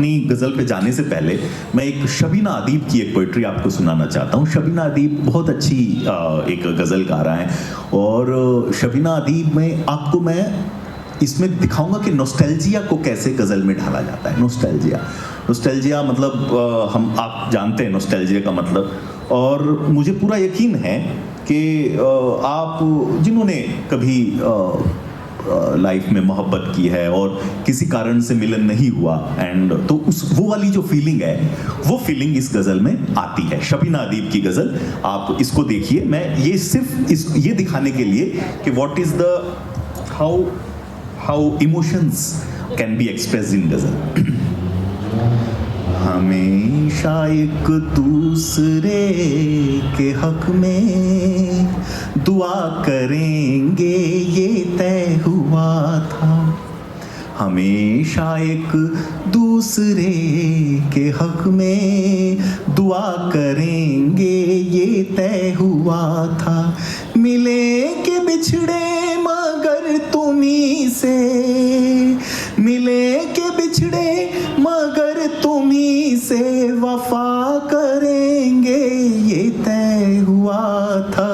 अपनी गज़ल पे जाने से पहले मैं एक शबीना अदीब की एक पोइट्री आपको सुनाना चाहता हूँ। शबीना अदीब बहुत अच्छी एक गज़लकारा हैं और शबीना अदीब में आपको मैं इसमें दिखाऊंगा कि नॉस्टैल्जिया को कैसे गज़ल में ढाला जाता है। नॉस्टैल्जिया मतलब आप जानते हैं नॉस्टैल्जिया का मतलब, और मुझे पूरा यकीन है कि आप जिन्होंने कभी लाइफ में मोहब्बत की है और किसी कारण से मिलन नहीं हुआ एंड तो वो वाली जो फीलिंग है वो फीलिंग इस गज़ल में आती है। शबीना अदीब की गज़ल आप इसको देखिए। मैं ये सिर्फ ये दिखाने के लिए कि what is the how emotions can be expressed in ghazal. हमेशा एक दूसरे के हक में दुआ करेंगे ये तय हुआ था। हमेशा एक दूसरे के हक में दुआ करेंगे ये तय हुआ था। मिले के बिछड़े मगर तुम्ही से, मिले के बिछड़े मगर तुम्ही से वफा करेंगे ये तय हुआ था।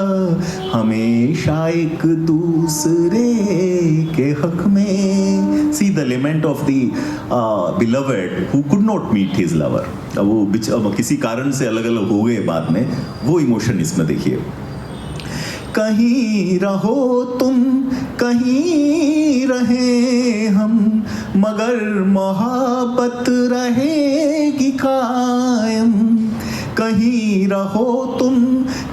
हमेशा एक दूसरे के हक में। See the lament of the beloved who could not meet his lover. वो किसी कारण से अलग अलग हो गए बाद में, वो इमोशन इसमें देखिए। कहीं रहो तुम कहीं रहे हम, मगर मोहब्बत रहेगी कायम। कहीं रहो तुम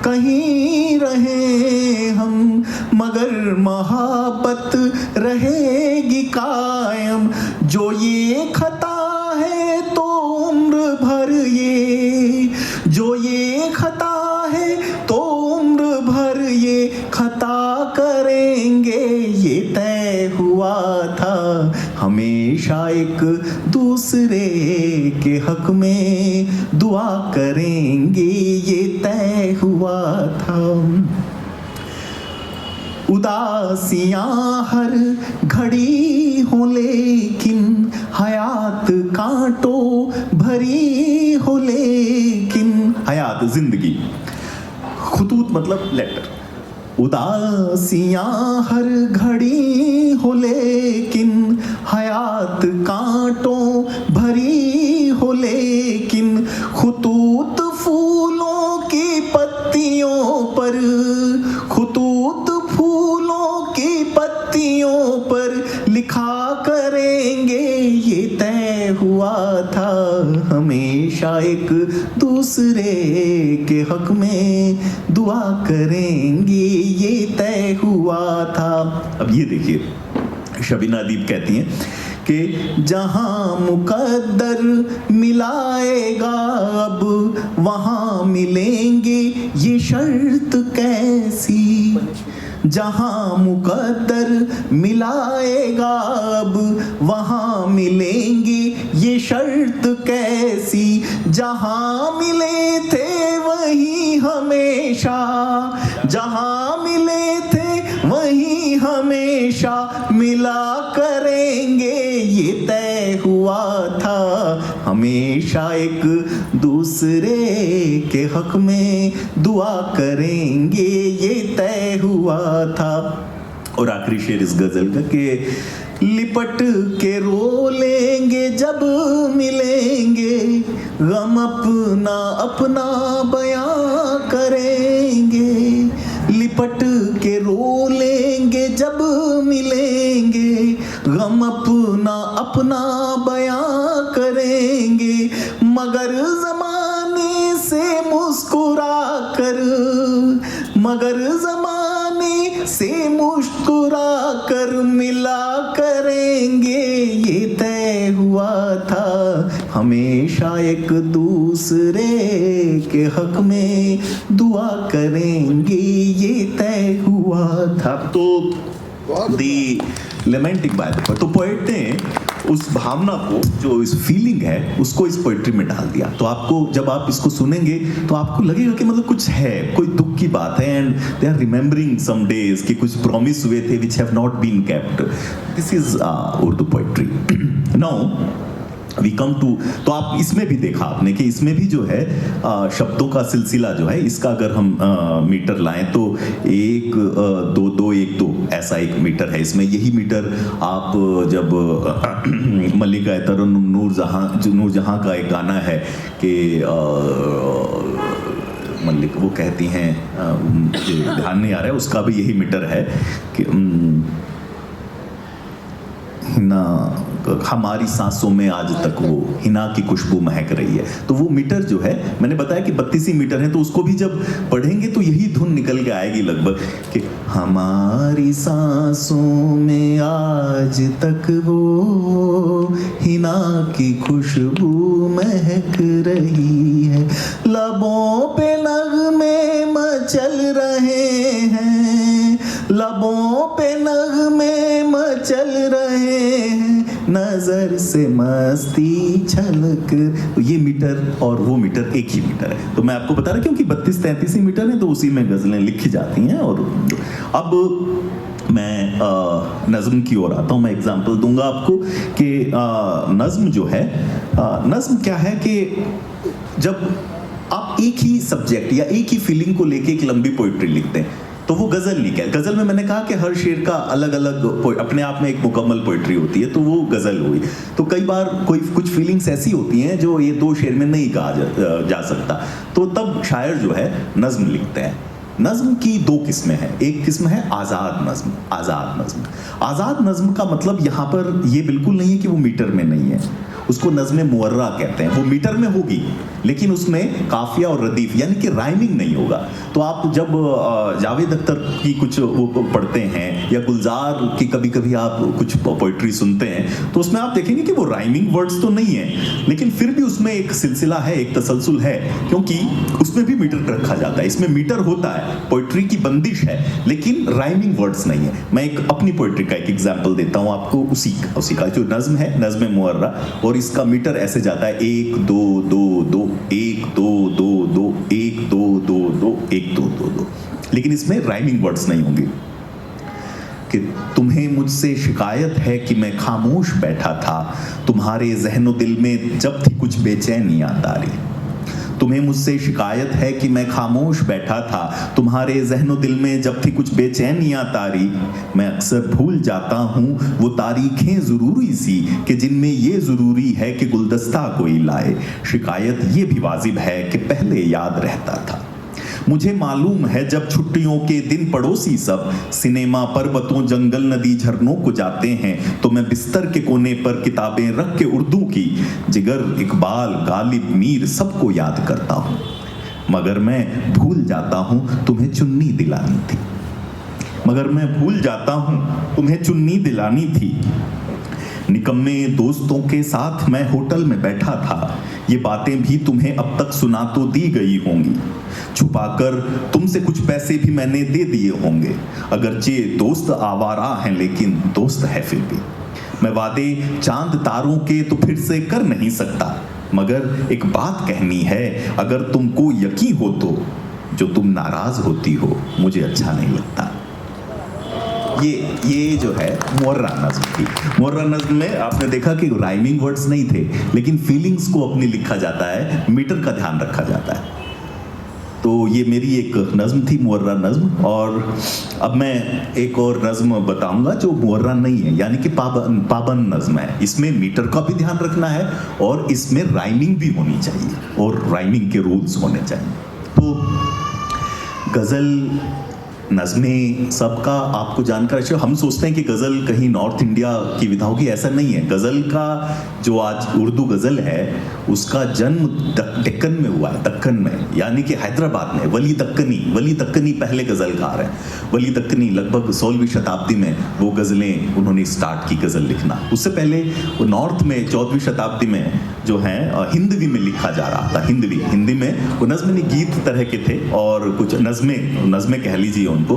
कहीं रहे हम, मगर मोहब्बत रहेगी कायम। जो ये खता है तो उम्र भर ये, जो ये खता है तो उम्र भर ये खता करेंगे ये तय हुआ था। हमेशा एक दूसरे के हक में दुआ करेंगे ये तय हुआ था। उदासियां हर घड़ी हो लेकिन हयात कांटों भरी हो लेकिन, हयात जिंदगी, खुतूत मतलब लेटर। उदासियां हर घड़ी हो लेकिन हयात कांटों भरी हो लेकिन, खुतूत फूलों की पत्तियों पर, खुतूत फूलों की पत्तियों पर लिखा करेंगे ये तय हुआ था। हमेशा एक दूसरे के हक में दुआ करेंगे ये तय हुआ था। अब ये देखिए शबीना अदीब कहती हैं कि जहां मुकद्दर मिलाएगा अब वहां मिलेंगे ये शर्त कैसी। जहां मुकद्दर मिलाएगा अब वहां मिलेंगे ये शर्त कैसी। जहां मिले थे वहीं हमेशा, जहां मिले थे वहीं हमेशा मिला करेंगे ये तय हुआ था। हमेशा एक दूसरे के हक में दुआ करेंगे ये तय हुआ था। और आखिरी शेर इस गजल का कि लिपट के रो लेंगे जब मिलेंगे, गम अपना अपना बयां करेंगे। लिपट के रो लेंगे जब मिलेंगे, गम अपना अपना बयां करेंगे। मगर ज़माने से मुस्कुरा कर, मगर ज़माने से मुस्कुरा कर मिला करेंगे ये तय हुआ था। हमेशा एक दूसरे के हक में दुआ करेंगे ये तय हुआ था। तो दी लेमेंटिंग बाय द, तो पोएट ने उस भावना को, जो इस फीलिंग है, उसको इस पोएट्री में डाल दिया। तो आपको जब आप इसको सुनेंगे तो आपको लगेगा कि मतलब कुछ है, कोई दुख की बात है, and they are remembering some days कि कुछ प्रॉमिस हुए थे which have not been kept. This is Urdu poetry. Now we come to, तो आप इसमें भी देखा आपने कि इसमें भी जो है शब्दों का सिलसिला जो है, इसका अगर हम मीटर लाएं तो 1 2 2 1 2 ऐसा एक मीटर है इसमें। यही मीटर आप जब मल्लिका तरन्नुम नूरजहां का एक गाना है कि मल्लिक वो कहती हैं, मुझे ध्यान नहीं आ रहा है, उसका भी यही मीटर है कि हिना हमारी सांसों में आज तक वो हिना की खुशबू महक रही है। तो वो मीटर जो है, मैंने बताया कि 32 मीटर है, तो उसको भी जब पढ़ेंगे तो यही धुन निकल के आएगी लगभग कि हमारी सांसों में आज तक वो हिना की खुशबू महक रही है, लबों पे नगमे मचल रहे हैं, लबों पे नगमे मचल रहे हैं, नजर से मस्ती छलक। तो ये मीटर और वो मीटर एक ही मीटर है। तो मैं आपको बता रहा क्योंकि 32-33 मीटर है तो उसी में गजलें लिखी जाती हैं। और अब मैं नज़्म की ओर आता हूँ। मैं एग्जांपल दूंगा आपको कि नज़्म जो है, नज़्म क्या है कि जब आप एक ही सब्जेक्ट या एक ही फीलिंग को लेके एक लंबी पोइट्री लिखते हैं तो वो गजल नहीं कहते। गजल में मैंने कहा कि हर शेर का अलग अलग अपने आप में एक मुकम्मल पोइट्री होती है, तो वो गजल हुई। तो कई बार कोई कुछ फीलिंग्स ऐसी होती हैं जो ये 2 शेर में नहीं कहा जा सकता, तो तब शायर जो है नज़्म लिखते हैं। नज़्म की 2 किस्में हैं। एक किस्म है आज़ाद नज़्म। आज़ाद नज़्म, आज़ाद नज़्म का मतलब यहाँ पर ये बिल्कुल नहीं है कि वो मीटर में नहीं है, उसको नज़्म मुअर्रा कहते हैं। वो मीटर में होगी लेकिन उसमें काफिया और रदीफ यानी कि राइमिंग नहीं होगा। तो आप जब जावेद अख्तर की कुछ वो पढ़ते हैं या गुलजार की कभी कभी आप कुछ पोइट्री सुनते हैं तो उसमें आप देखेंगे कि वो राइमिंग वर्ड्स तो नहीं है, लेकिन फिर भी उसमें एक सिलसिला है, एक तसलसल है, क्योंकि उसमें भी मीटर रखा जाता है। इसमें मीटर होता है, पोइट्री की बंदिश है, लेकिन राइमिंग वर्ड्स नहीं है। मैं एक अपनी पोइट्री का एक एग्जाम्पल देता हूँ आपको, उसी का जो नज़्म है, नज़्म मुअर्रा, और इसका मीटर ऐसे जाता है 1 2 2 2 1 2 2 2 1 2 2 2 1 2 2 2, लेकिन इसमें राइमिंग वर्ड्स नहीं होंगे। कि तुम्हें मुझसे शिकायत है कि मैं खामोश बैठा था, तुम्हारे ज़हनो दिल में जब थी कुछ बेचैनियां तारी। तुम्हें मुझसे शिकायत है कि मैं खामोश बैठा था, तुम्हारे ज़हनो दिल में जब थी कुछ बेचैनियां तारी। मैं अक्सर भूल जाता हूँ वो तारीखें ज़रूरी सी कि जिनमें ये ज़रूरी है कि गुलदस्ता कोई लाए। शिकायत ये भी वाजिब है कि पहले याद रहता था। मुझे मालूम है जब छुट्टियों के दिन पड़ोसी सब सिनेमा, पर्वतों, जंगल, नदी, झरनों को जाते हैं तो मैं बिस्तर के कोने पर किताबें रख के उर्दू की जिगर, इकबाल, गालिब, मीर सबको याद करता हूँ। मगर मैं भूल जाता हूँ तुम्हें चुन्नी दिलानी थी, मगर मैं भूल जाता हूँ तुम्हें चुन्नी दिलानी थी। निकम्मे दोस्तों के साथ मैं होटल में बैठा था, ये बातें भी तुम्हें अब तक सुना तो दी गई होंगी। छुपाकर तुमसे कुछ पैसे भी मैंने दे दिए होंगे। अगरचे दोस्त आवारा हैं लेकिन दोस्त है फिर भी। मैं वादे चांद तारों के तो फिर से कर नहीं सकता, मगर एक बात कहनी है, अगर तुमको यकीन हो तो जो तुम नाराज होती हो मुझे अच्छा नहीं लगता। ये जो है मुअर्रा नज़्म थी। मुअर्रा नज़्म में आपने देखा कि राइमिंग वर्ड्स नहीं थे, लेकिन फीलिंग्स को अपनी लिखा जाता है, मीटर का ध्यान रखा जाता है। तो ये मेरी एक नज़्म थी, मुअर्रा नज़्म। और अब मैं एक और नज़्म बताऊंगा जो मुअर्रा नहीं है, यानी कि पाबंद नज़्म है। इसमें मीटर का भी ध्यान रखना है और इसमें राइमिंग भी होनी चाहिए और राइमिंग के रूल्स होने चाहिए। तो गज़ल, नज़्में सबका आपको जानकर अच्छा, हम सोचते हैं कि गज़ल कहीं नॉर्थ इंडिया की विधा होगी, ऐसा नहीं है। गज़ल का जो आज उर्दू गज़ल है उसका जन्म दक्कन में हुआ है, दक्कन में, यानी कि हैदराबाद में। वली दक्कनी पहले गज़लकार हैं। वली दक्कनी लगभग 16वीं शताब्दी में वो गज़लें उन्होंने स्टार्ट की, गज़ल लिखना। उससे पहले वो नॉर्थ में 14वीं शताब्दी में जो है हिंदवी में लिखा जा रहा था। हिंदी में वो नज़्म गीत तरह के थे और कुछ नज़्में कह लीजिए उनको,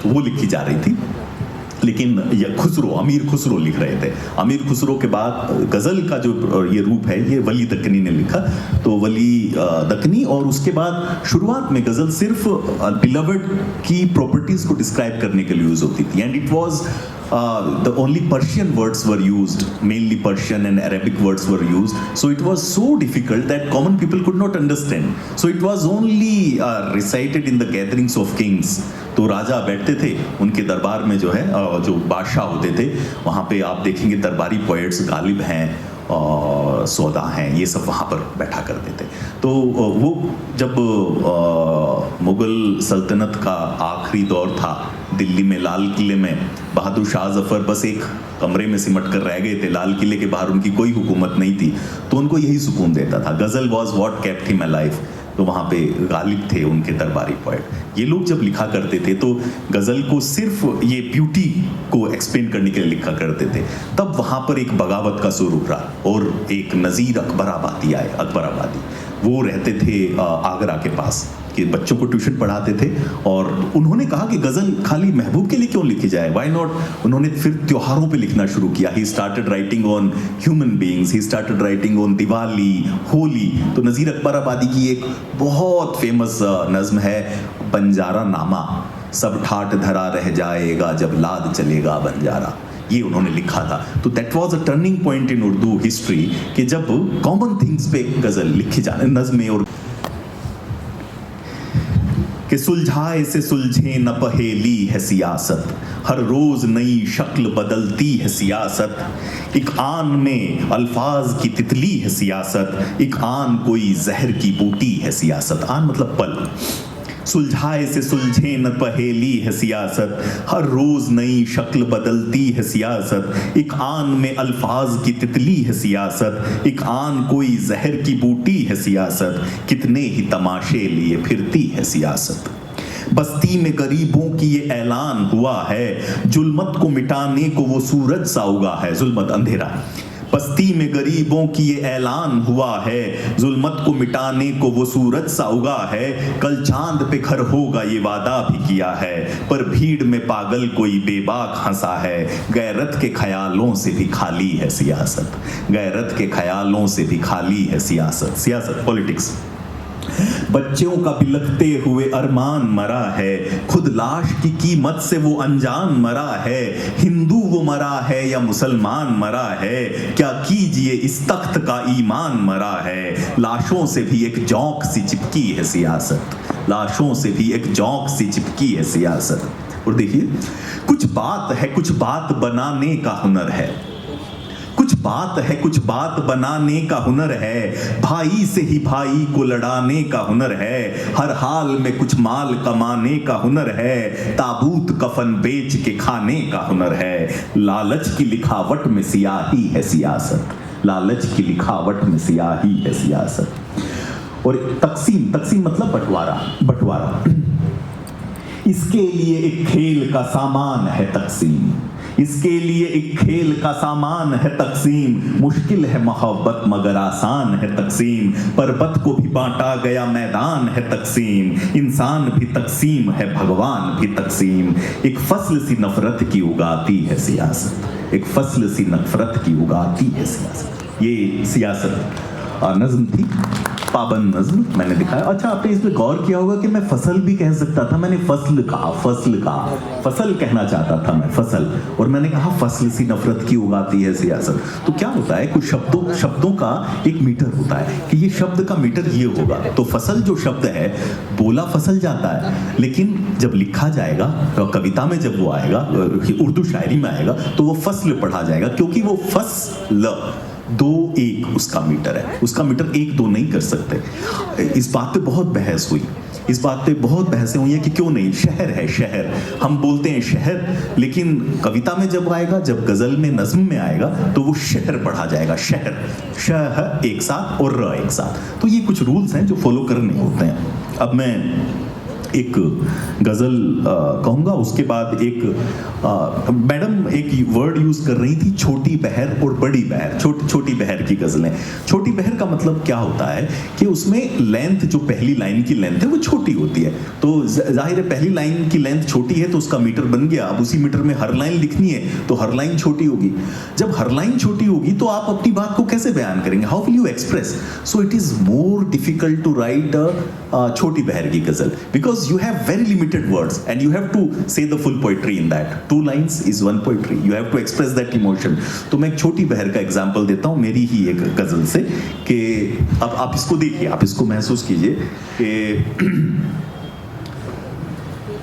वो लिखी जा रही थी। लेकिन ये अमीर खुसरो लिख रहे थे। अमीर खुसरो के बाद गज़ल का जो ये रूप है ये वली दक्कनी ने लिखा। तो वली दक्कनी, और उसके बाद शुरुआत में गज़ल सिर्फ बिलवड की प्रॉपर्टीज़ को डिस्क्राइब करने के लिए यूज़ होती थी, and it was the only Persian words were used, mainly Persian and Arabic words were used. So it was so difficult that common people could not understand. So it was only recited in the gatherings of kings. तो राजा बैठते थे उनके दरबार में, जो है जो बादशाह होते थे, वहाँ पे आप देखेंगे दरबारी पोएट्स गालिब हैं और सौदा हैं, ये सब वहाँ पर बैठा करते थे. तो वो जब मुग़ल सल्तनत का आखिरी दौर था, दिल्ली में लाल किले में बहादुर शाह जफ़र बस एक कमरे में सिमट कर रह गए थे, लाल किले के बाहर उनकी कोई हुकूमत नहीं थी, तो उनको यही सुकून देता था. Ghazal was what kept him alive. तो वहाँ पे गालिब थे उनके दरबारी पोएट. ये लोग जब लिखा करते थे तो गज़ल को सिर्फ ये ब्यूटी को एक्सप्लेन करने के लिए लिखा करते थे. तब वहाँ पर एक बगावत का शुरू रहा और एक नज़ीर अकबराबादी आए. अकबराबादी वो रहते थे आगरा के पास, कि बच्चों को ट्यूशन पढ़ाते थे, और उन्होंने कहा कि गज़ल खाली महबूब के लिए क्यों लिखी जाए, व्हाई नॉट. उन्होंने फिर त्योहारों पे लिखना शुरू किया. He started writing on human beings, he started writing on Diwali, Holi. तो नज़ीर अकबराबादी की एक बहुत फेमस नज़्म है बंजारा नामा. सब ठाट धरा रह जाएगा जब लाद चलेगा बंजारा. ये उन्होंने लिखा था. तो that was a turning point in Urdu history, कि जब कॉमन थिंग्स पे गज़ल लिखी जाने, नज़्में, और कि सुलझाए से सुलझे न पहेली है सियासत, हर रोज नई शक्ल बदलती है सियासत. एक आन में अल्फाज की तितली है सियासत, एक आन कोई जहर की बूटी है सियासत. आन मतलब पल. सुलझाए से सुलझे न पहेली है सियासत, हर रोज नई शक्ल बदलती है सियासत. एक आन में अल्फाज की तितली है सियासत, एक आन कोई जहर की बूटी है सियासत. कितने ही तमाशे लिए फिरती है सियासत. बस्ती में गरीबों की ये ऐलान हुआ है, जुल्मत को मिटाने को वो सूरज सा उगा है. जुल्मत अंधेरा. बस्ती में गरीबों की ये ऐलान हुआ है, जुल्मत को मिटाने को वो सूरज सा उगा है. कल चांद पे घर होगा ये वादा भी किया है, पर भीड़ में पागल कोई बेबाक हंसा है. गैरत के ख्यालों से भी खाली है सियासत, गैरत के ख्यालों से भी खाली है सियासत. सियासत, पॉलिटिक्स. बच्चों का बिलखते हुए अरमान मरा है, खुद लाश की कीमत से वो अनजान मरा है. हिंदू वो मरा है या मुसलमान मरा है, क्या कीजिए इस तख्त का ईमान मरा है. लाशों से भी एक जौंक सी चिपकी है सियासत, लाशों से भी एक जौंक सी चिपकी है सियासत. और देखिए, कुछ बात है, कुछ बात बनाने का हुनर है. कुछ बात है, कुछ बात बनाने का हुनर है. भाई से ही भाई को लड़ाने का हुनर है. हर हाल में कुछ माल कमाने का हुनर है. ताबूत कफन बेच के खाने का हुनर है. लालच की लिखावट में सियाही है सियासत, लालच की लिखावट में सियाही है सियासत. और तकसीम, तकसीम मतलब बंटवारा. बंटवारा. इसके लिए एक खेल का सामान है तकसीम, इसके लिए एक खेल का सामान है तकसीम. मुश्किल है मोहब्बत मगर आसान है तकसीम, पर्वत को भी बांटा गया मैदान है तकसीम. इंसान भी तकसीम है, भगवान भी तकसीम. एक फसल सी नफरत की उगाती है सियासत, एक फसल सी नफरत की उगाती है सियासत. ये सियासत नज़्म थी, पाबंद नज़्म मैंने दिखाया. अच्छा, आपने इसमें गौर किया होगा कि मैं फसल भी कह सकता था, मैंने फसल कहा, फसल कहा, फसल कहना चाहता था मैं, फसल. और मैंने कहा फसल सी नफरत की उगाती है सियासत. तो क्या होता है, कुछ शब्दों का एक मीटर होता है कि ये शब्द का मीटर ये होगा. तो फसल जो शब्द है, बोला फसल जाता है, लेकिन जब लिखा जाएगा, कविता में जब वो आएगा, उर्दू शायरी में आएगा, तो वो फसल पढ़ा जाएगा, क्योंकि वो फसल 2-1 उसका मीटर है. उसका मीटर 1-2 नहीं कर सकते. इस बात पे बहुत बहस हुई, इस बात पे बहुत बहसें हुई हैं कि क्यों नहीं. शहर है, शहर हम बोलते हैं शहर, लेकिन कविता में जब आएगा, जब गजल में, नज्म में आएगा, तो वो शहर पढ़ा जाएगा. शहर, शह एक साथ और र एक साथ. तो ये कुछ रूल्स हैं जो फॉलो करने होते हैं. अब मैं एक गज़ल कहूँगा, उसके बाद एक मैडम एक वर्ड यूज़ कर रही थी, छोटी बहर और बड़ी बहर. छोटी बहर की गज़लें. छोटी बहर का मतलब क्या होता है कि उसमें लेंथ, जो पहली लाइन की लेंथ है वो छोटी होती है. तो जाहिर है पहली लाइन की लेंथ छोटी है तो उसका मीटर बन गया. अब उसी मीटर में हर लाइन लिखनी है तो हर लाइन छोटी होगी. जब हर लाइन छोटी होगी तो आप अपनी बात को कैसे बयान करेंगे? How will you express? So it is more difficult to write छोटी बहर की गज़ल, because because you have very limited words and you have to say the full poetry in that. 2 lines is 1 poetry. You have to express that emotion. तो मैं एक छोटी बहर का एग्जाम्पल देता हूँ मेरी ही एक गजल से कि अब आप इसको देखिए, आप इसको महसूस कीजिए कि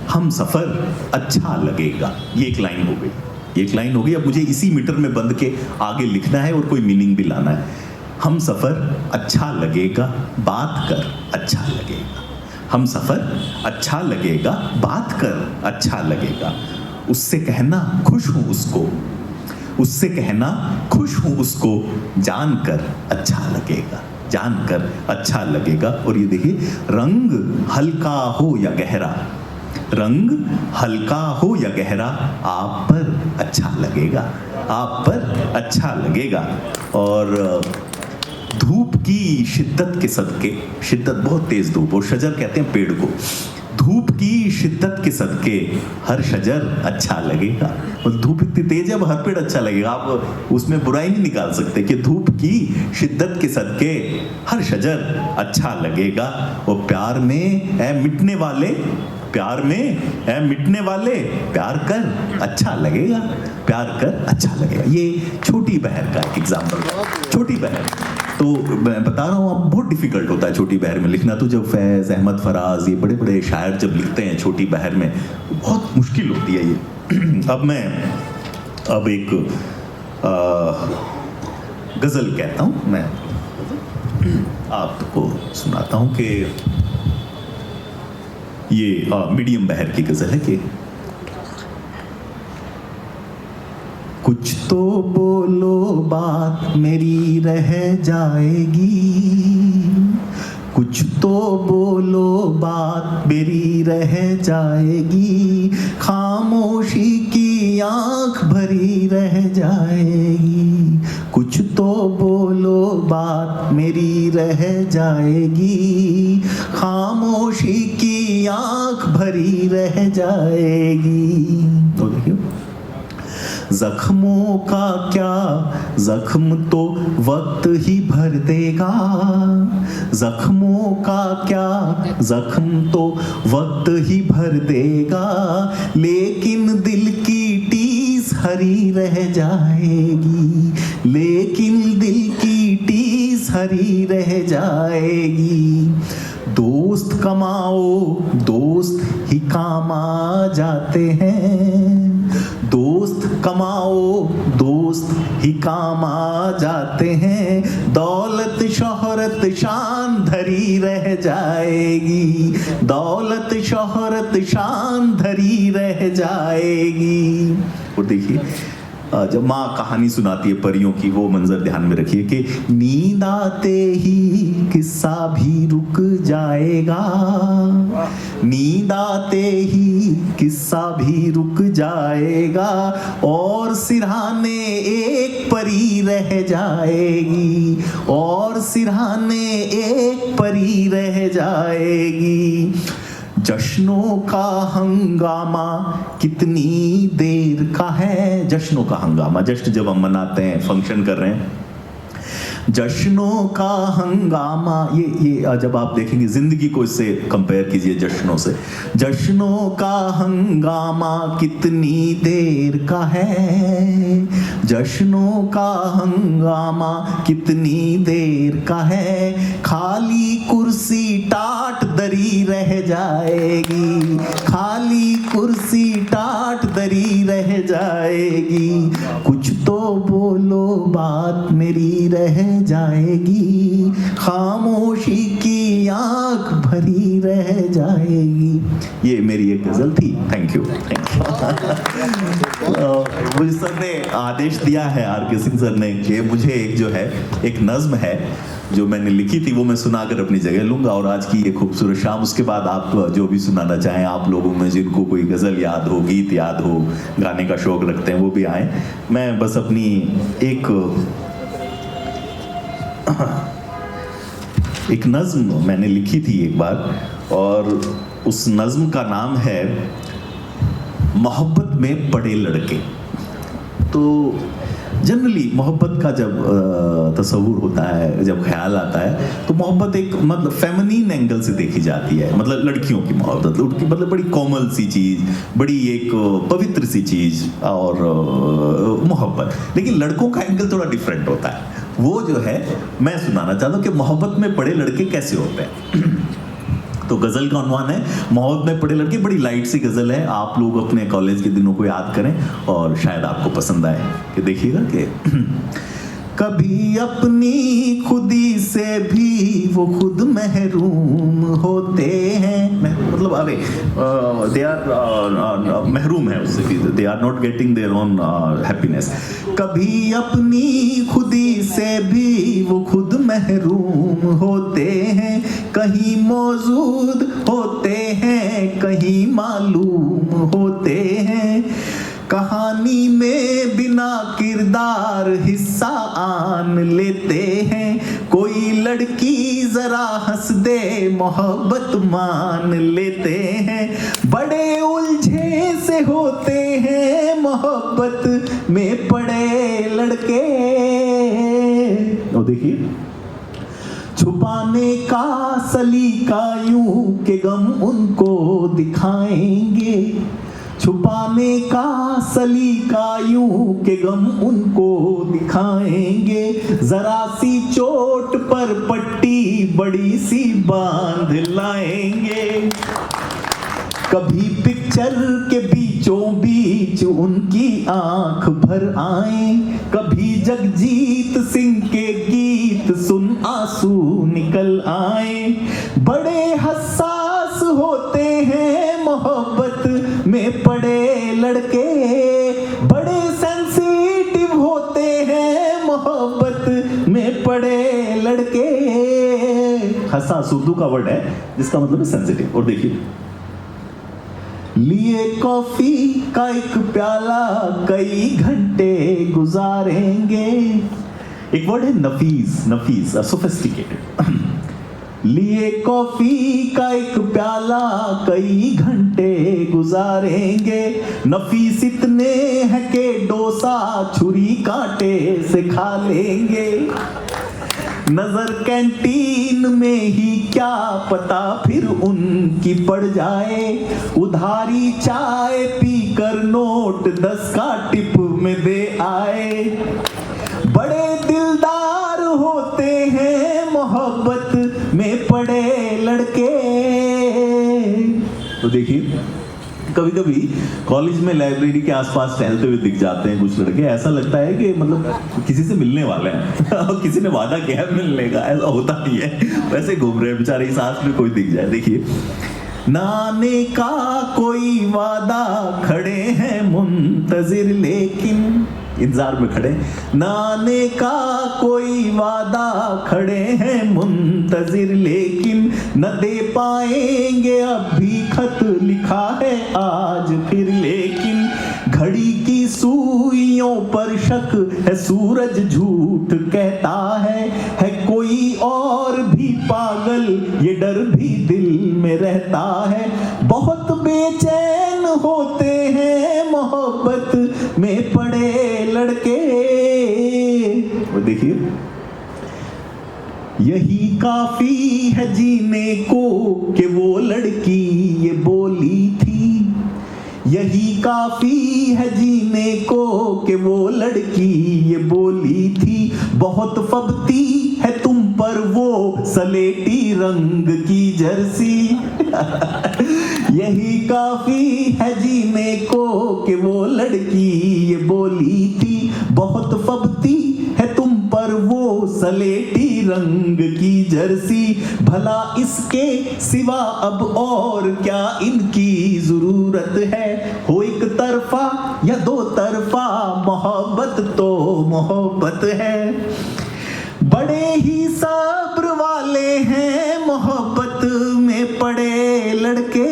हम सफर अच्छा लगेगा, ये एक लाइन हो गई, एक लाइन हो गई। अब मुझे इसी मीटर में बंद के आगे लिखना है और कोई मीनिंग भी लाना है। हम सफर अच्छा लगेगा, बात कर अच्छा लगेगा। हम सफर अच्छा लगेगा, बात कर अच्छा लगेगा। उससे कहना खुश हूं उसको, उससे कहना खुश हूं उसको, जानकर अच्छा लगेगा, जानकर अच्छा लगेगा। और ये देखिए, रंग हल्का हो या गहरा, रंग हल्का हो या गहरा, आप पर अच्छा लगेगा, आप पर अच्छा लगेगा। और धूप की शिद्दत के सदके, शिद्दत बहुत तेज धूप, और शजर कहते हैं पेड़ को, धूप की शिद्दत के सदके हर शजर अच्छा लगेगा। और धूप इतनी तेज है, अब हर पेड़ अच्छा लगेगा, आप उसमें बुराई नहीं निकाल सकते कि धूप की शिद्दत के सदके हर शजर अच्छा लगेगा। और प्यार में ऐ मिटने वाले, प्यार में ऐ मिटने वाले, प्यार कर अच्छा लगेगा, प्यार कर अच्छा लगेगा। ये छोटी बहर का एक एग्जाम्पल, छोटी बहर। तो मैं बता रहा हूँ, अब बहुत डिफिकल्ट होता है छोटी बहर में लिखना। तो जब फैज़, अहमद फराज, ये बड़े बड़े शायर जब लिखते हैं छोटी बहर में, बहुत मुश्किल होती है ये। अब मैं एक गज़ल कहता हूँ, मैं आपको सुनाता हूँ कि ये मीडियम बहर की गज़ल है कि कुछ तो बोलो बात मेरी रह जाएगी, कुछ तो बोलो बात मेरी रह जाएगी, खामोशी की आंख भरी रह जाएगी। कुछ तो बोलो बात मेरी रह जाएगी, खामोशी की आंख भरी रह जाएगी। तो देखिए, जख्मों का क्या, जख्म तो वक्त ही भर देगा, जख्मों का क्या, जख्म तो वक्त ही भर देगा, लेकिन दिल की टीस हरी रह जाएगी, लेकिन दिल की टीस हरी रह जाएगी। दोस्त कमाओ, दोस्त ही काम आ जाते हैं, दोस्त कमाओ, दोस्त ही काम आ जाते हैं, दौलत शोहरत शान धरी रह जाएगी, दौलत शोहरत शान धरी रह जाएगी। और देखिए, जब माँ कहानी सुनाती है परियों की, वो मंजर ध्यान में रखिए कि नींद आते ही किस्सा भी रुक जाएगा, नींद आते ही किस्सा भी रुक जाएगा, और सिरहाने एक परी रह जाएगी, और सिरहाने एक परी रह जाएगी। जश्नों का हंगामा कितनी देर का है, जश्नों का हंगामा, जश्न जब हम मनाते हैं, फंक्शन कर रहे हैं, जश्नों का हंगामा, ये जब आप देखेंगे जिंदगी को इससे कंपेयर कीजिए जश्नों से, जश्नों का हंगामा कितनी देर का है, जश्नों का हंगामा कितनी देर का है, खाली कुर्सी टाट दरी रह जाएगी, खाली कुर्सी टाट दरी रह जाएगी। कुछ तो बोलो बात मेरी रह जाएगी, खामोशी की आंख भरी रह जाएगी। ये मेरी एक गजल थी। Thank you, thank you. मुझे सर ने आदेश दिया है, आर के सिंह सर ने, कि मुझे एक जो है एक नज्म है जो मैंने लिखी थी, वो मैं सुनाकर अपनी जगह लूंगा। और आज की ये खूबसूरत शाम, उसके बाद आप जो भी सुनाना चाहें, आप लोगों में जिनको कोई गज़ल याद हो, गीत याद हो, गाने का शौक रखते हैं, वो भी आए। मैं बस अपनी एक नज्म मैंने लिखी थी एक बार, और उस नज्म का नाम है मोहब्बत में पड़े लड़के। तो जनरली मोहब्बत का जब तस्वुर होता है, जब ख्याल आता है, तो मोहब्बत एक मतलब फेमिनिन एंगल से देखी जाती है, मतलब लड़कियों की मोहब्बत, उनकी मतलब बड़ी कोमल सी चीज़, बड़ी एक पवित्र सी चीज़ और मोहब्बत। लेकिन लड़कों का एंगल थोड़ा डिफरेंट होता है। वो जो है मैं सुनाना चाहता हूँ कि मोहब्बत में पड़े लड़के कैसे होते हैं। तो गज़ल का उन्वान है मोहब्बत में पड़े लड़के। बड़ी लाइट सी गज़ल है, आप लोग अपने कॉलेज के दिनों को याद करें और शायद आपको पसंद आए। कि देखिएगा कि कभी अपनी खुदी से भी वो खुद महरूम होते हैं, मतलब अरे दे आर महरूम है उससे भी, they are not getting their own happiness. कभी अपनी खुदी से भी वो खुद महरूम होते हैं, कहीं मौजूद होते हैं, कहीं मालूम होते हैं। कहानी में बिना किरदार हिस्सा आन लेते हैं, कोई लड़की जरा हंस दे मोहब्बत मान लेते हैं। बड़े उलझे से होते हैं मोहब्बत में पड़े लड़के। और देखिए छुपाने का सलीका यूं के गम उनको दिखाएंगे, छुपाने का सलीका यूं के गम उनको दिखाएंगे। जरा सी चोट पर पट्टी बड़ी सी बांध लाएंगे। कभी पिक्चर के बीचों बीच उनकी आंख भर आए, कभी जगजीत सिंह के गीत सुन आंसू निकल आए। बड़े हसास होते हैं मोहब्बत में पड़े लड़के, बड़े सेंसिटिव होते हैं मोहब्बत में पड़े लड़के। हसास उर्दू का वर्ड है जिसका मतलब है सेंसिटिव। और देखिए लिए कॉफी का एक प्याला कई घंटे गुजारेंगे। एक वर्ड है नफीस, नफीस सोफिस्टिकेटेड। लिए कॉफी का एक प्याला कई घंटे गुजारेंगे, नफीस इतने हैं कि डोसा छुरी कांटे से खा लेंगे। नजर कैंटीन में ही क्या पता फिर उनकी पड़ जाए, उधारी चाय पीकर नोट 10 का टिप में दे आए। बड़े दिलदार होते हैं मोहब्बत में पड़े लड़के। तो देखिए कभी कभी कॉलेज में लाइब्रेरी के आसपास टहलते हुए दिख जाते हैं कुछ लड़के, ऐसा लगता है कि मतलब किसी से मिलने वाले हैं और किसी ने वादा किया है मिलने का, ऐसा होता नहीं है, वैसे घूम रहे हैं बेचारे, इस आस में कोई दिख जाए। देखिए नाने का कोई वादा खड़े हैं मुंतजिर, लेकिन इंतजार में खड़े, नाने का कोई वादा खड़े हैं मुंतजिर, लेकिन न दे पाएंगे अभी खत लिखा है आज फिर। लेकिन घड़ी की सुइयों पर शक है, सूरज झूठ कहता है कोई और भी पागल, ये डर भी दिल में रहता है। बहुत बेचैन होते हैं मोहब्बत में पड़े लड़के। वो देखिए यही काफी है जीने को कि वो लड़की ये बोली थी, यही काफी है जीने को कि वो लड़की ये बोली थी। बहुत फबती है तुम पर वो सलेटी रंग की जर्सी यही काफी है जीने को कि वो लड़की ये बोली थी। बहुत फबती है तुम पर वो सलेटी रंग की जर्सी, भला इसके सिवा अब और क्या इनकी जरूरत है। हो एक तरफा या दो तरफा मोहब्बत तो मोहब्बत है। बड़े ही सब्र वाले हैं मोहब्बत में पड़े लड़के।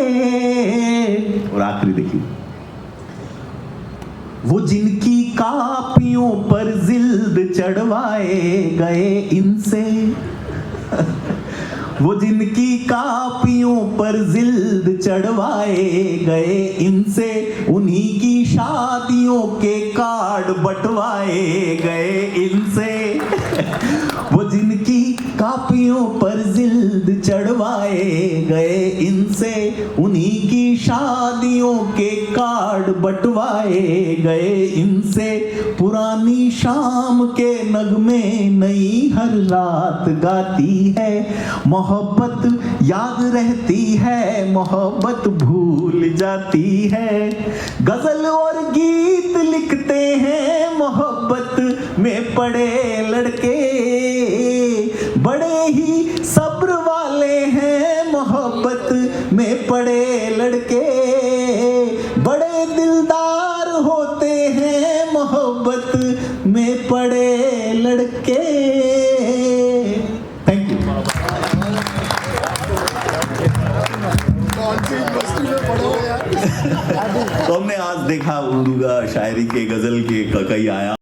और आखिरी देखिए वो जिनकी कापियों पर जिल्द चढ़वाए गए इनसे वो जिनकी कापियों पर जिल्द चढ़वाए गए, इनसे उन्हीं की शादियों के कार्ड बंटवाए गए, इनसे वो जिनकी कापियों पर जिल्द चढ़वाए गए, इनसे उन्हीं की शादियों के कार्ड बंटवाए गए, इनसे पुरानी शाम के नगमे नई हर रात गाती है, मोहब्बत याद रहती है, मोहब्बत भूल जाती है, गजल और गीत लिखते हैं मोहब्बत में पड़े लड़के, बड़े ही सब्र वाले हैं मोहब्बत में पड़े लड़के, बड़े दिलदार होते हैं मोहब्बत में पड़े लड़के। Thank you. तो हमने आज देखा उर्दू का शायरी के गजल के कई आया